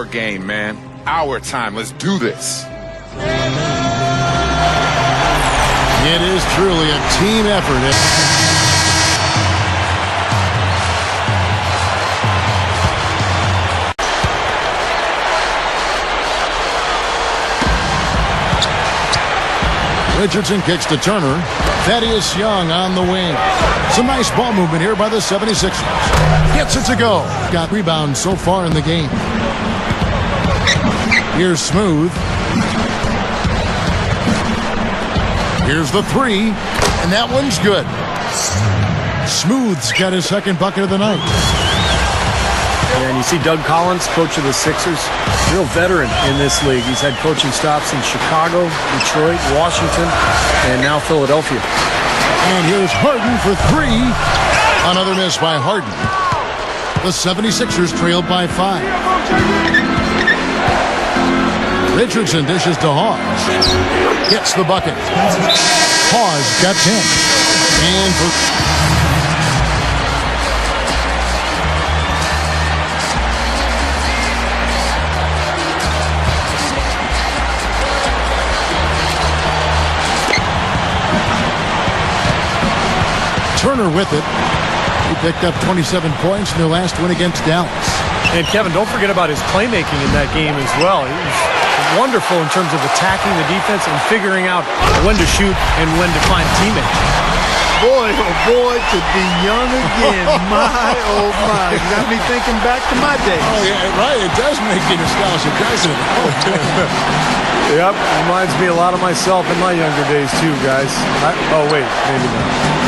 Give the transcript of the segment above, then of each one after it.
Game, man. Our time. Let's do this. It is truly a team effort. Richardson kicks to Turner. Thaddeus Young on the wing. Some nice ball movement here by the 76ers. Gets it to go. Got rebounds so far in the game. Here's Smooth. Here's the three, and that one's good. Smooth's got his second bucket of the night. And you see Doug Collins, coach of the Sixers, real veteran in this league. He's had coaching stops in Chicago, Detroit, Washington, and now Philadelphia. And here's Harden for three. Another miss by Harden. The 76ers trailed by 5. Richardson dishes to Hawes. Gets the bucket. Hawes got 10. And for Turner with it. He picked up 27 points in their last win against Dallas. And Kevin, don't forget about his playmaking in that game as well. He was wonderful in terms of attacking the defense and figuring out when to shoot and when to find teammates. Boy, oh boy, to be young again. My, oh my. Got me thinking back to my days. Oh, yeah, right. It does make you nostalgic, doesn't it? Yep, reminds me a lot of myself in my younger days too, guys. Oh, wait, maybe not.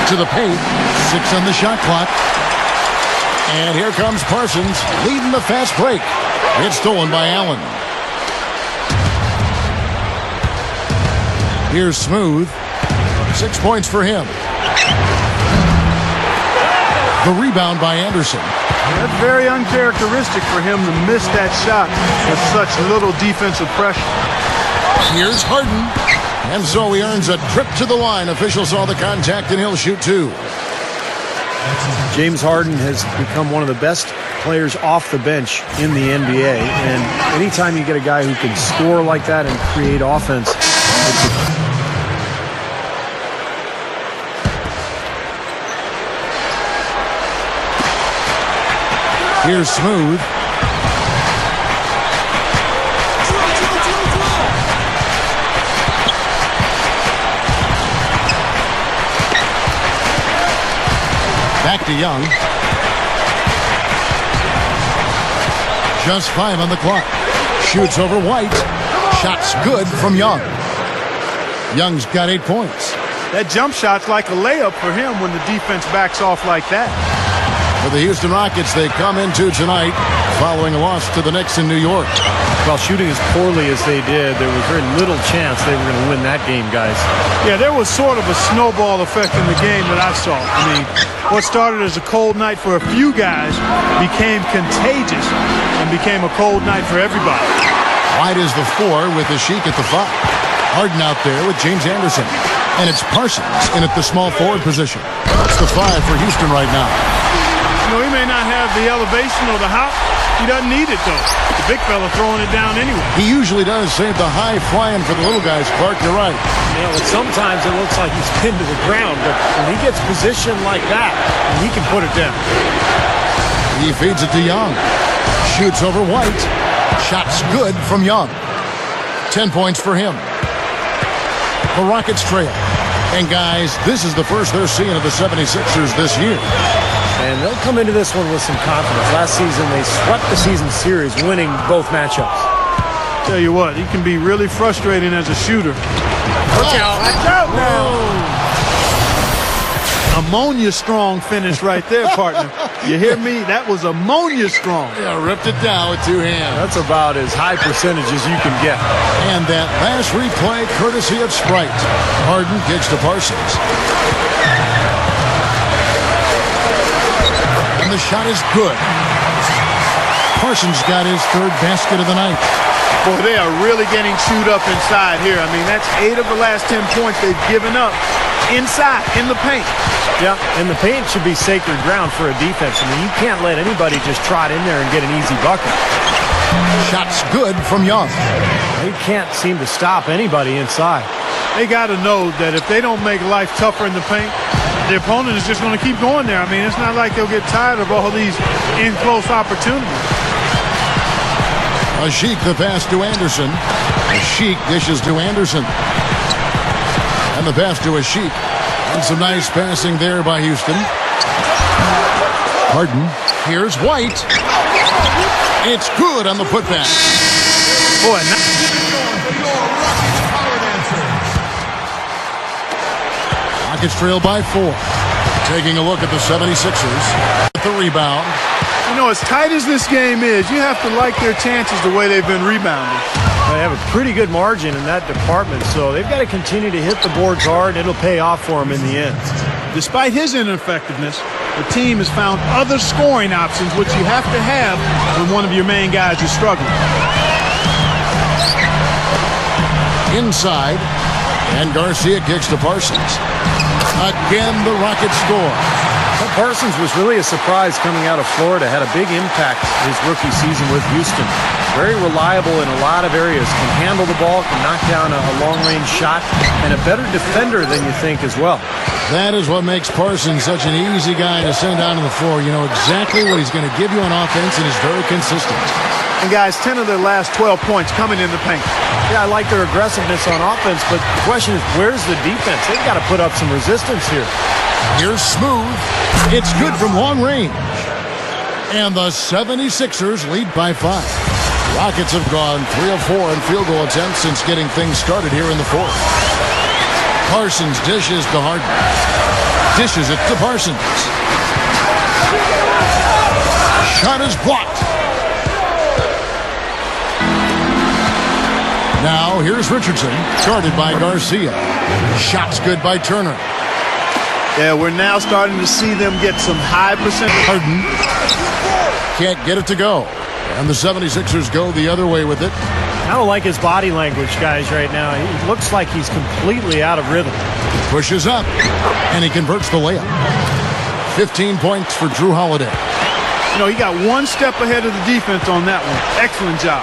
To the paint. 6 on the shot clock. And here comes Parsons leading the fast break. It's stolen by Allen. Here's Smooth. 6 points for him. The rebound by Anderson. That's very uncharacteristic for him to miss that shot with such little defensive pressure. Here's Harden. And so he earns a trip to the line. Officials saw the contact and he'll shoot 2. James Harden has become one of the best players off the bench in the NBA. And anytime you get a guy who can score like that and create offense, here's Smooth. Back to Young. Just 5 on the clock. Shoots over White. Shot's good from Young. Young's got 8 points. That jump shot's like a layup for him when the defense backs off like that. For the Houston Rockets, they come into tonight following a loss to the Knicks in New York. Well, shooting as poorly as they did, there was very little chance they were going to win that game, guys. Yeah, there was sort of a snowball effect in the game that I saw. I mean, what started as a cold night for a few guys became contagious and became a cold night for everybody. White is the 4 with the Sheik at the 5. Harden out there with James Anderson. And it's Parsons in at the small forward position. That's the 5 for Houston right now. You know, he may not have the elevation or the hop. He doesn't need it, though. The big fella throwing it down anyway. He usually does save the high flying for the little guys, Clark. You're right. Yeah, well, sometimes it looks like he's pinned to the ground, but when he gets positioned like that, he can put it down. He feeds it to Young. Shoots over White. Shot's good from Young. 10 points for him. The Rockets trail. And guys, this is the first they're seeing of the 76ers this year. And they'll come into this one with some confidence. Last season, they swept the season series, winning both matchups. Tell you what, he can be really frustrating as a shooter. Look out. Watch out now. Ammonia strong finish right there, partner. You hear me? That was ammonia strong. Yeah, ripped it down with 2 hands. That's about as high percentage as you can get. And that last replay, courtesy of Sprite. Harden kicks to Parsons. And the shot is good. Parsons got his 3rd basket of the night. Boy, they are really getting chewed up inside here. I mean, that's 8 of the last 10 points they've given up inside, in the paint. Yeah, and the paint should be sacred ground for a defense. I mean, you can't let anybody just trot in there and get an easy bucket. Shots good from Young. They can't seem to stop anybody inside. They got to know that if they don't make life tougher in the paint, the opponent is just going to keep going there. I mean, it's not like they'll get tired of all these in-close opportunities. Asik the pass to Anderson. Asik dishes to Anderson. And the pass to Asik. And some nice passing there by Houston. Harden. Here's White. It's good on the putback. Boy, Rockets trail by 4. Taking a look at the 76ers. With the rebound. you know, as tight as this game is, you have to like their chances the way they've been rebounding. They have a pretty good margin in that department, so they've got to continue to hit the boards hard, and it'll pay off for them in the end. Despite his ineffectiveness, the team has found other scoring options, which you have to have when one of your main guys is struggling. Inside, and Garcia kicks to Parsons. Again, the Rockets score. Well, Parsons was really a surprise coming out of Florida. Had a big impact his rookie season with Houston. Very reliable in a lot of areas. Can handle the ball, can knock down a long-range shot, and a better defender than you think as well. That is what makes Parsons such an easy guy to send down to the floor. You know exactly what he's going to give you on offense, and is very consistent. And guys, 10 of their last 12 points coming in the paint. Yeah, I like their aggressiveness on offense, but the question is, where's the defense? They've got to put up some resistance here. Here's Smooth. It's good from long range. And the 76ers lead by 5. Rockets have gone 3 of 4 in field goal attempts since getting things started here in the fourth. Parsons dishes to Harden. Dishes it to Parsons. Shot is blocked. Now here's Richardson, guarded by Garcia. Shot's good by Turner. Yeah, we're now starting to see them get some high percentage. Harden can't get it to go. And the 76ers go the other way with it. I don't like his body language, guys, right now. He looks like he's completely out of rhythm. Pushes up, and he converts the layup. 15 points for Drew Holiday. You know, he got one step ahead of the defense on that one. Excellent job.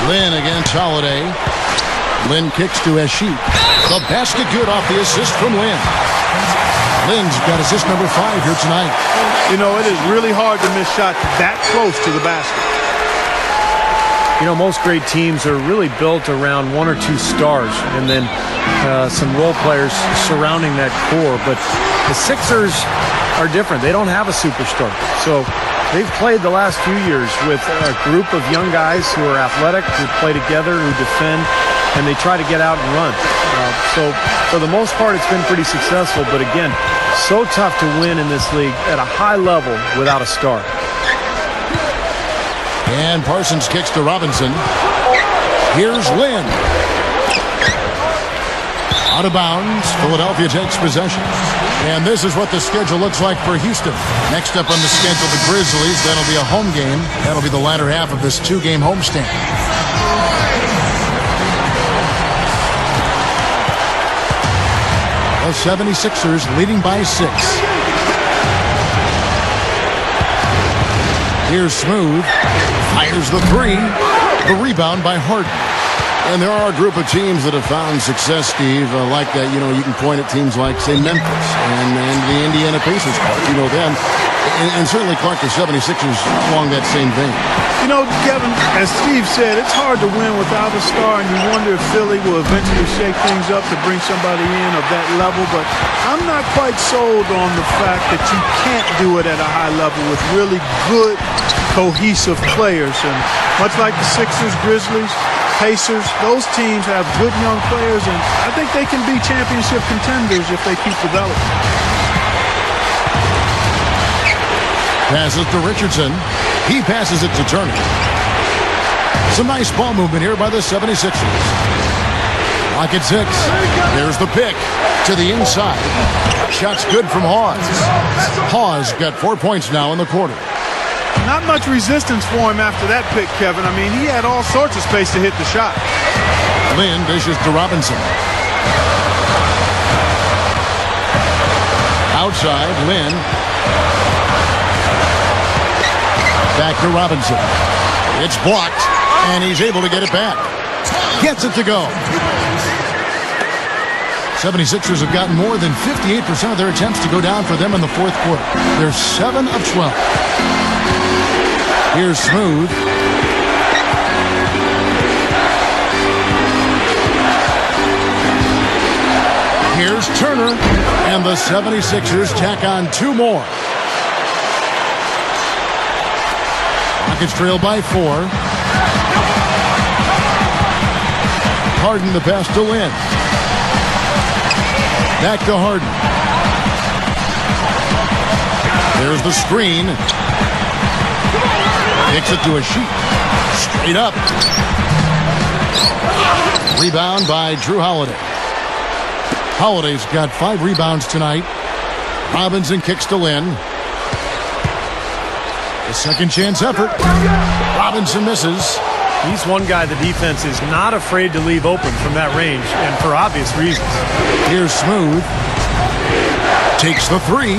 Lynn against Holiday. Lynn kicks to Asik. The basket good off the assist from Lynn. Lynn's got assist number 5 here tonight. You know, it is really hard to miss shots that close to the basket. You know, most great teams are really built around 1 or 2 stars and then some role players surrounding that core. But the Sixers are different. They don't have a superstar. So they've played the last few years with a group of young guys who are athletic, who play together, who defend, and they try to get out and run. So for the most part, it's been pretty successful. But again, so tough to win in this league at a high level without a star. And Parsons kicks to Robinson. Here's Lynn. Out of bounds. Philadelphia takes possession. And this is what the schedule looks like for Houston. Next up on the schedule, the Grizzlies. That'll be a home game. That'll be the latter half of this 2-game homestand. The 76ers leading by 6. Here's Smooth. Fires the 3. The rebound by Harden. And there are a group of teams that have found success, Steve, like that. You know, you can point at teams like, say, Memphis and the Indiana Pacers. You know them. And certainly, Clark, the 76ers along that same vein. You know, Kevin, as Steve said, it's hard to win without a star, and you wonder if Philly will eventually shake things up to bring somebody in of that level. But I'm not quite sold on the fact that you can't do it at a high level with really good, cohesive players. And much like the Sixers, Grizzlies, Pacers, those teams have good young players, and I think they can be championship contenders if they keep developing. Passes to Richardson. He passes it to Turner. Some nice ball movement here by the 76ers. Rocket 6. There's the pick to the inside. Shot's good from Hawes. Hawes got 4 points now in the quarter. Not much resistance for him after that pick, Kevin. I mean, he had all sorts of space to hit the shot. Lynn dishes to Robinson. Outside, Lynn. Back to Robinson. It's blocked, and he's able to get it back. Gets it to go. 76ers have gotten more than 58% of their attempts to go down for them in the fourth quarter. They're 7 of 12. Here's Smooth. Here's Turner. And the 76ers tack on 2 more. Rockets trail by 4. Harden the pass to Lynn. Back to Harden. There's the screen. Kicks it to a sheet. Straight up. Rebound by Drew Holiday. Holiday's got 5 rebounds tonight. Robinson kicks to Lynn. A second chance effort. Robinson misses. He's one guy the defense is not afraid to leave open from that range, and for obvious reasons. Here's Smooth. Takes the 3.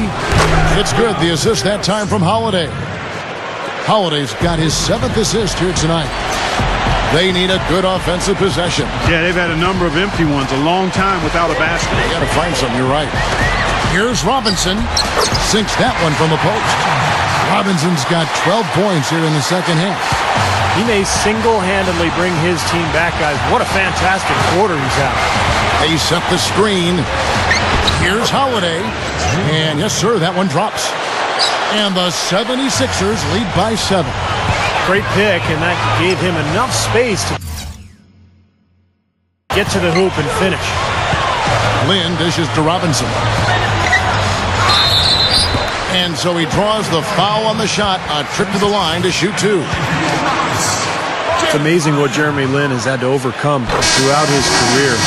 It's good. The assist that time from Holiday. Holiday's got his 7th assist here tonight. They need a good offensive possession. Yeah, they've had a number of empty ones, a long time without a basket. They got to find something, you're right. Here's Robinson. Sinks that one from the post. Robinson's got 12 points here in the second half. He may single-handedly bring his team back, guys. What a fantastic quarter he's had. They set the screen. Here's Holiday. And yes, sir, that one drops. And the 76ers lead by 7. Great pick, and that gave him enough space to get to the hoop and finish. Lynn dishes to Robinson. And so he draws the foul on the shot. A trip to the line to shoot 2. It's amazing what Jeremy Lin has had to overcome throughout his career.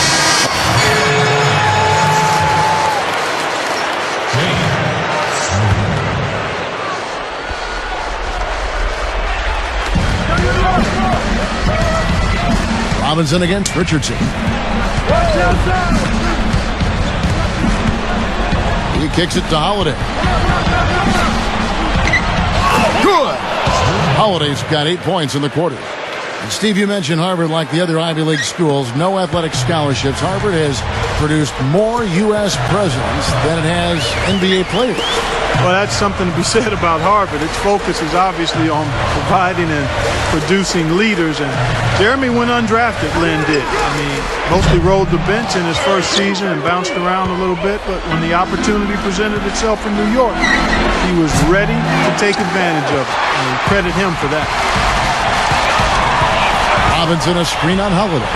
Robinson against Richardson. He kicks it to Holiday. Good! Holiday's got 8 points in the quarter. And Steve, you mentioned Harvard, like the other Ivy League schools, no athletic scholarships. Harvard has produced more U.S. presidents than it has NBA players. Well, that's something to be said about Harvard. Its focus is obviously on providing and producing leaders, and Jeremy went undrafted, Lynn did. I mean, mostly rode the bench in his first season and bounced around a little bit, but when the opportunity presented itself in New York, he was ready to take advantage of it, and credit him for that. Robinson a screen on Holiday.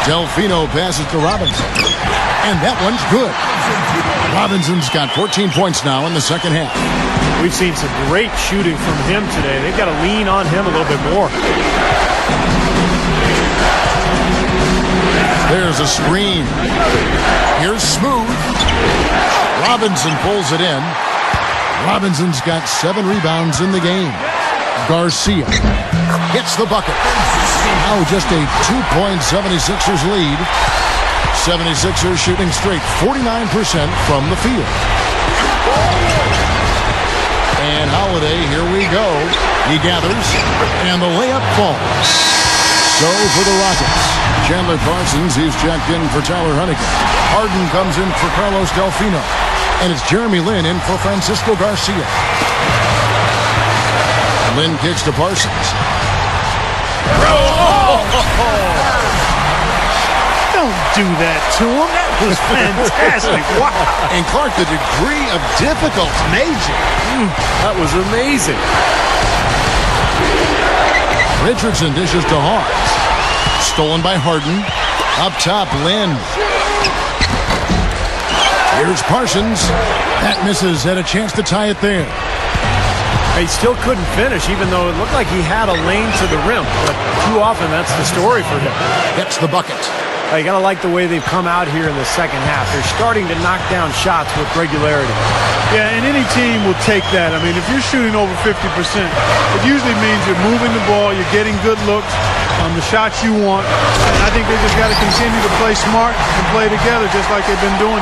Delfino passes to Robinson, and that one's good. Robinson's got 14 points now in the second half. We've seen some great shooting from him today. They've got to lean on him a little bit more. There's a screen. Here's Smooth. Robinson pulls it in. Robinson's got 7 rebounds in the game. Garcia gets the bucket. Now just a 2-point 76ers lead. 76ers shooting straight 49% from the field. And Holiday, here we go. He gathers, and the layup falls. So for the Rockets, Chandler Parsons, he's checked in for Tyler Hunnigan. Harden comes in for Carlos Delfino. And it's Jeremy Lin in for Francisco Garcia. Lin kicks to Parsons. Don't do that to him. That was fantastic. Wow. And Clark, the degree of difficulty. Amazing. That was amazing. Richardson dishes to Hawes. Stolen by Harden. Up top, Lin. Here's Parsons. That misses. Had a chance to tie it there. He still couldn't finish, even though it looked like he had a lane to the rim. But too often, that's the story for him. Gets the bucket. You got to like the way they've come out here in the second half. They're starting to knock down shots with regularity. Yeah, and any team will take that. I mean, if you're shooting over 50%, it usually means you're moving the ball, you're getting good looks on the shots you want. And I think they just got to continue to play smart and play together just like they've been doing to